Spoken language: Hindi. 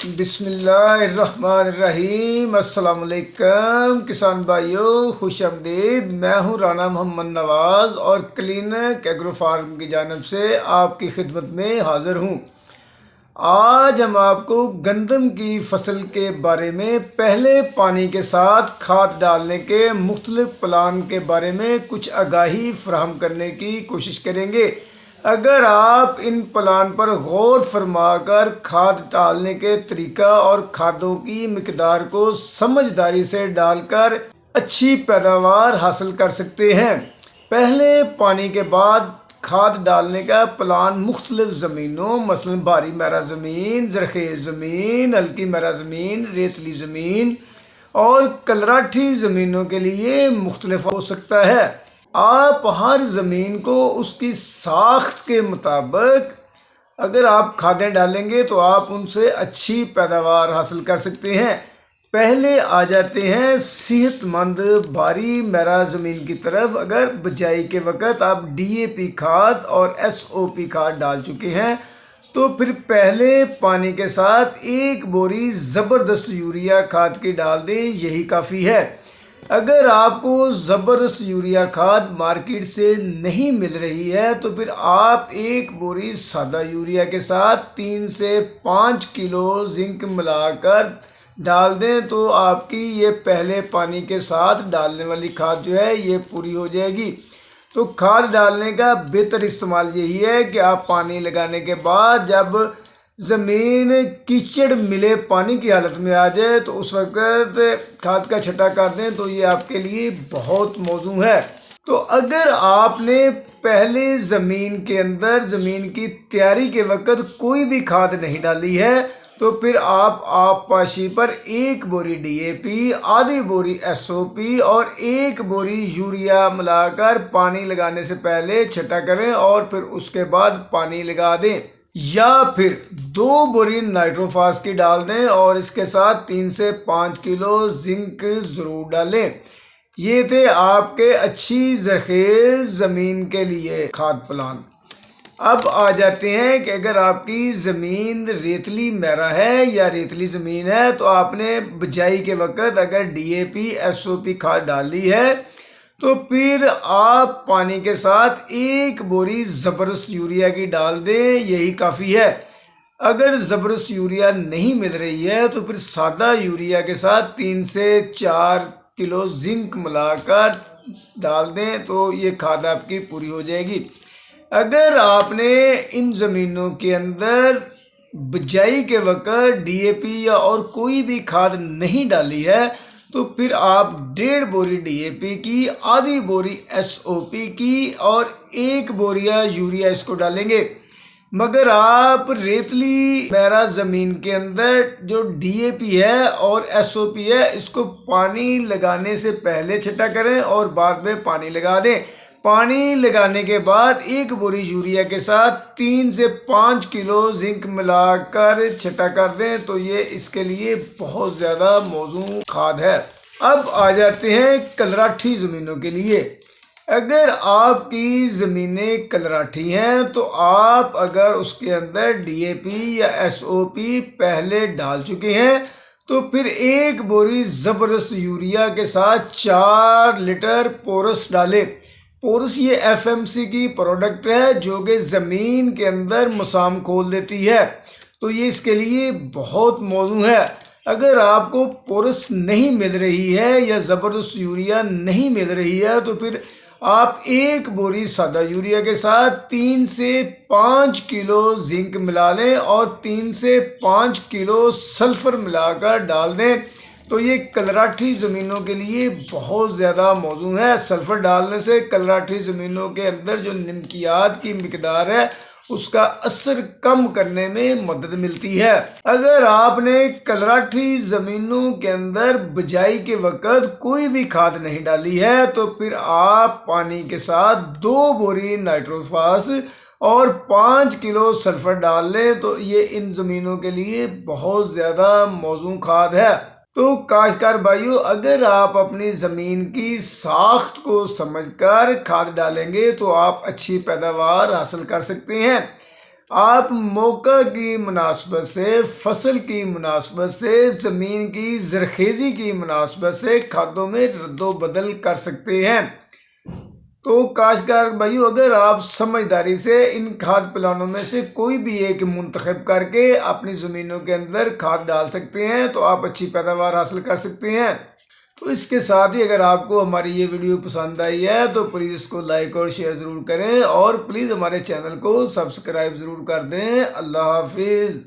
बिस्मिल्लाहिर्रहमानिर्रहीम। अस्सलाम वालेकुम किसान भाइयों, खुश आमदीद। मैं हूं राना मोहम्मद नवाज़ और क्लिनिक एग्रो फार्म की जानिब से आपकी खिदमत में हाज़िर हूं। आज हम आपको गंदम की फसल के बारे में पहले पानी के साथ खाद डालने के मुख्तलिफ प्लान के बारे में कुछ आगाही फराहम करने की कोशिश करेंगे। अगर आप इन प्लान पर गौर फरमाकर खाद डालने के तरीका और खादों की मिकदार को समझदारी से डालकर अच्छी पैदावार हासिल कर सकते हैं। पहले पानी के बाद खाद डालने का प्लान मुख्तलिफ ज़मीनों मसलन भारी मैरा ज़मीन, ज़रख़ेज़ ज़मीन, हल्की मैरा ज़मीन, रेतली ज़मीन और कलराठी ज़मीनों के लिए मुख्तलिफ हो सकता है। आप हर ज़मीन को उसकी साख्त के मुताबिक अगर आप खादें डालेंगे तो आप उनसे अच्छी पैदावार हासिल कर सकते हैं। पहले आ जाते हैं सेहतमंद भारी मैरा ज़मीन की तरफ। अगर बिजाई के वक्त आप DAP खाद और SOP खाद डाल चुके हैं तो फिर पहले पानी के साथ एक बोरी ज़बरदस्त यूरिया खाद की डाल दें, यही काफ़ी है। अगर आपको ज़बरदस्त यूरिया खाद मार्केट से नहीं मिल रही है तो फिर आप एक बोरी सादा यूरिया के साथ 3 से 5 किलो जिंक मिलाकर डाल दें तो आपकी ये पहले पानी के साथ डालने वाली खाद जो है ये पूरी हो जाएगी। तो खाद डालने का बेहतर इस्तेमाल यही है कि आप पानी लगाने के बाद जब ज़मीन कीचड़ मिले पानी की हालत में आ जाए तो उस वक्त खाद का छटा कर दें तो ये आपके लिए बहुत मौजू है। तो अगर आपने पहले ज़मीन के अंदर ज़मीन की तैयारी के वक्त कोई भी खाद नहीं डाली है तो फिर आप पाशी पर एक बोरी DAP, आधी बोरी SOP और एक बोरी यूरिया मिलाकर पानी लगाने से पहले छटा करें और फिर उसके बाद पानी लगा दें, या फिर 2 बोरी नाइट्रोफास की डाल दें और इसके साथ 3 से 5 किलो जिंक ज़रूर डालें। ये थे आपके अच्छी ज़रख़ेज़ ज़मीन के लिए खाद प्लान। अब आ जाते हैं कि अगर आपकी ज़मीन रेतली मैरा है या रेतली ज़मीन है तो आपने बिजाई के वक्त अगर DAP SOP खाद डाली है तो फिर आप पानी के साथ एक बोरी ज़बरदस्त यूरिया की डाल दें, यही काफ़ी है। अगर ज़बरदस्त यूरिया नहीं मिल रही है तो फिर सादा यूरिया के साथ 3 से 4 किलो जिंक मिलाकर डाल दें तो ये खाद आपकी पूरी हो जाएगी। अगर आपने इन ज़मीनों के अंदर बिजाई के वक्त DAP या और कोई भी खाद नहीं डाली है तो फिर आप 1.5 बोरी DAP की, आधी बोरी SOP की और 1 बोरिया यूरिया इसको डालेंगे। मगर आप रेतली मैरा ज़मीन के अंदर जो DAP है और SOP है इसको पानी लगाने से पहले छटा करें और बाद में पानी लगा दें। पानी लगाने के बाद 1 बोरी यूरिया के साथ 3 से 5 किलो जिंक मिलाकर छटा कर दें तो ये इसके लिए बहुत ज़्यादा मौजू खाद है। अब आ जाते हैं कलराठी ज़मीनों के लिए। अगर आपकी ज़मीनें कलराठी हैं तो आप अगर उसके अंदर DAP या SOP पहले डाल चुके हैं तो फिर 1 बोरी ज़बरदस्त यूरिया के साथ 4 लीटर पोरस डालें। पोरस ये FMC की प्रोडक्ट है जो कि ज़मीन के अंदर मसाम खोल देती है तो ये इसके लिए बहुत मौजू है। अगर आपको पोरस नहीं मिल रही है या ज़बरदस्त यूरिया नहीं मिल रही है तो फिर आप 1 बोरी सादा यूरिया के साथ 3 से 5 किलो जिंक मिला लें और 3 से 5 किलो सल्फ़र मिलाकर डाल दें तो ये कलराठी ज़मीनों के लिए बहुत ज़्यादा मौजू है। सल्फ़र डालने से कलराठी ज़मीनों के अंदर जो नमकियात की मिकदार है उसका असर कम करने में मदद मिलती है। अगर आपने कलराठी ज़मीनों के अंदर बिजाई के वक्त कोई भी खाद नहीं डाली है तो फिर आप पानी के साथ 2 बोरी नाइट्रोफास और 5 किलो सल्फ़र डाल लें तो ये इन ज़मीनों के लिए बहुत ज़्यादा मौजू खाद है। तो काश्तकार भाइयों, अगर आप अपनी ज़मीन की साख्त को समझकर खाद डालेंगे तो आप अच्छी पैदावार हासिल कर सकते हैं। आप मौका की मुनासबत से, फसल की मुनासबत से, ज़मीन की ज़रखेज़ी की मुनासबत से खादों में रद्दो-बदल कर सकते हैं। तो काश्तकार भाइयों, अगर आप समझदारी से इन खाद प्लानों में से कोई भी एक मुंतखब करके अपनी ज़मीनों के अंदर खाद डाल सकते हैं तो आप अच्छी पैदावार हासिल कर सकते हैं। तो इसके साथ ही अगर आपको हमारी ये वीडियो पसंद आई है तो प्लीज़ इसको लाइक और शेयर ज़रूर करें और प्लीज़ हमारे चैनल को सब्सक्राइब ज़रूर कर दें। अल्लाह हाफिज़।